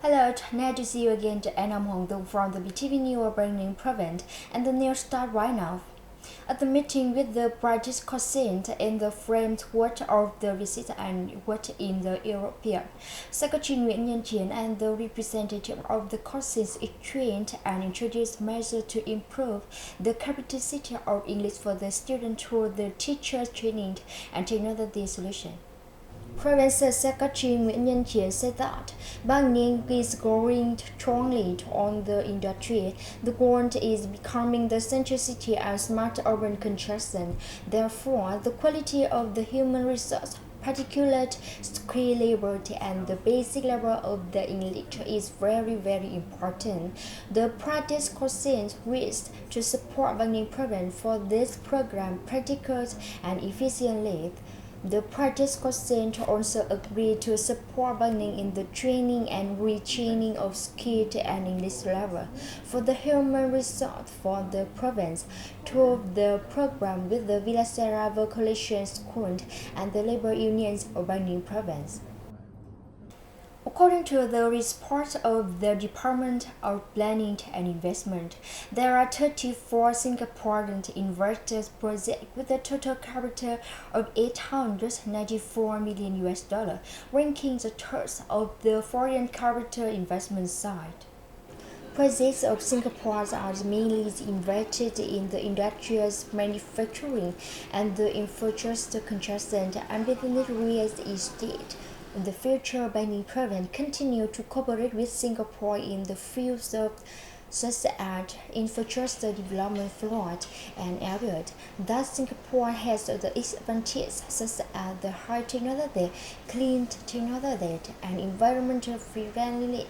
Hello, nice to see you again, and I'm Hoàng Dung from the BTV News Branding Prevent, and the news start right now. At the meeting with the British Council in the framework of the visit and work in the European, Secretary Nguyễn Nhân Chiến and the representative of the Council explained and introduced measures to improve the capacity of English for the students through the teacher training and technology solution. Provincial Secretary Nguyễn Nhân Chiến said that banking is growing strongly on the industry. The world is becoming the centricity and smart urban construction. Therefore, the quality of the human resource, particularly skill labor and the basic level of the English is very important. The practice consents wished to support banking program for this program practical and efficiently. The practice consent also agreed to support banking in the training and retraining of skilled and English level for the human resource for the province through the program with the Villasera Vocation School and the labor unions of banking province. According to the report of the Department of Planning and Investment, there are 34 Singaporean investors projects with a total capital of $894 million, ranking the third of the foreign capital investment side. Projects of Singapore are mainly invested in the industrial manufacturing and the infrastructure construction and business real estate. In the future, banking province continue to cooperate with Singapore in the fields of such as infrastructure development, fraud, and airport. Thus, Singapore has the advantages such as the high technology, clean technology, and environmental friendly,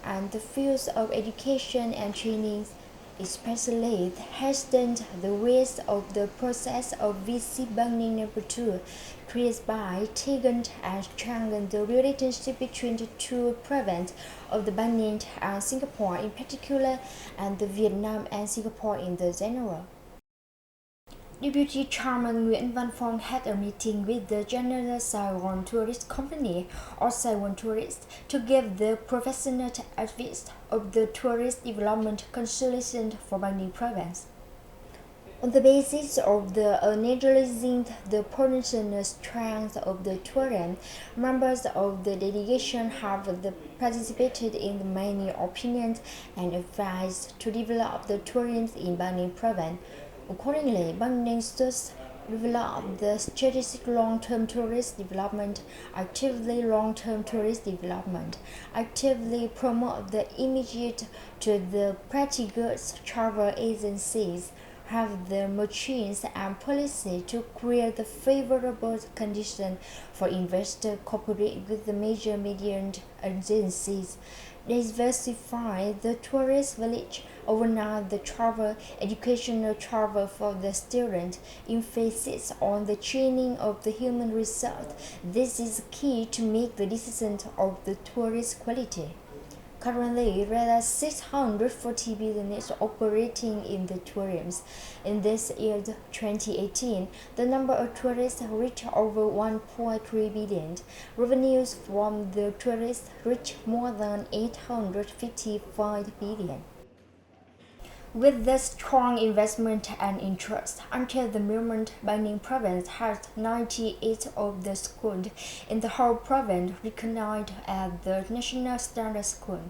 and the fields of education and training especially hastened the rest of the process of VC banking number 2, created by Tegan and strengthened the relationship between the two provinces of the banking and Singapore in particular, and the Vietnam and Singapore in the general. Deputy Chairman Nguyễn Văn Phong had a meeting with the General Saigon Tourist Company or Saigon Tourist to give the professional advice of the tourist development consultation for Bangi province. On the basis of the analyzing the potential strength of the tourism, members of the delegation have participated in the many opinions and advised to develop the tourism in Bangi province. Accordingly, Bangi should develop the strategic long-term tourist development, actively long-term tourist development, actively promote the immediate to the practical travel agencies, have the machines and policy to create the favorable conditions for investors cooperate with the major media agencies, diversify the tourist village, overnight the travel, educational travel for the students, emphasis on the training of the human resource. This is key to make the decision of the tourist quality. Currently, there are 640 businesses operating in the tourism. In this year, 2018, the number of tourists reached over 1.3 billion. Revenues from the tourists reached more than 855 billion. With the strong investment and interest, until the moment, Bangi province has 98 of the schools in the whole province recognized as the national standard school.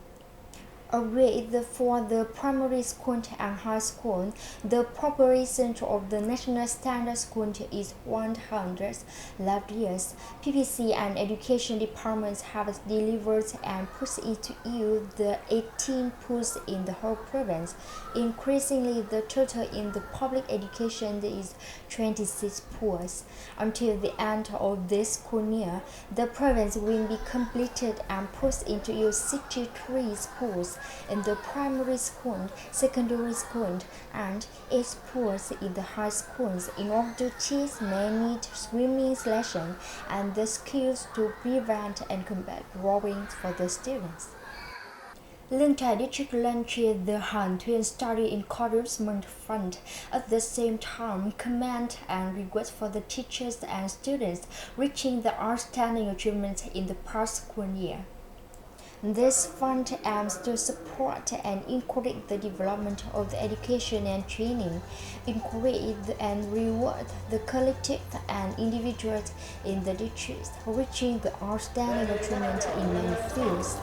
Agreed for the primary school and high school, the population of the national standard school is 100. Last years, PPC and education departments have delivered and put into use the 18 schools in the whole province. Increasingly, the total in the public education is 26 schools. Until the end of this school year, the province will be completed and put into use 63 schools in the primary school, secondary school, and 8 schools in the high schools in order to teach many swimming lessons and the skills to prevent and combat drawing for the students. Linh Thai District launched the Han Thuyên Study Encouragement Fund. At the same time, commend and request for the teachers and students reaching the outstanding achievements in the past school year. This fund aims to support and encourage the development of the education and training, encourage and reward the collective and individuals in the district, reaching the outstanding achievement in many fields.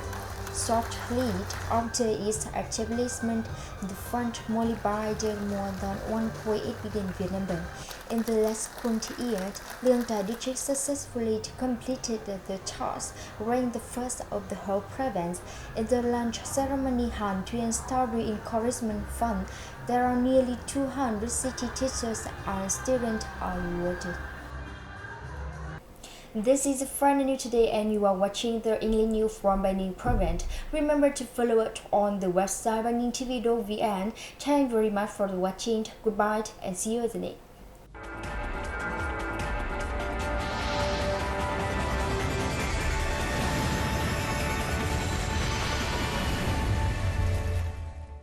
Shortly after its establishment, the fund mobilized more than 1.8 billion Vietnam dong. In the last 20 years, Leong Da district successfully completed the task, ranked the first of the whole province. In the launch ceremony held Tuyên Study Encouragement Fund, there are nearly 200 city teachers and students are awarded. This is Friday News Today and you are watching the English news from Banning Province. Remember to follow us on the website banningtv.vn. Thank you very much for watching. Goodbye and see you at the next.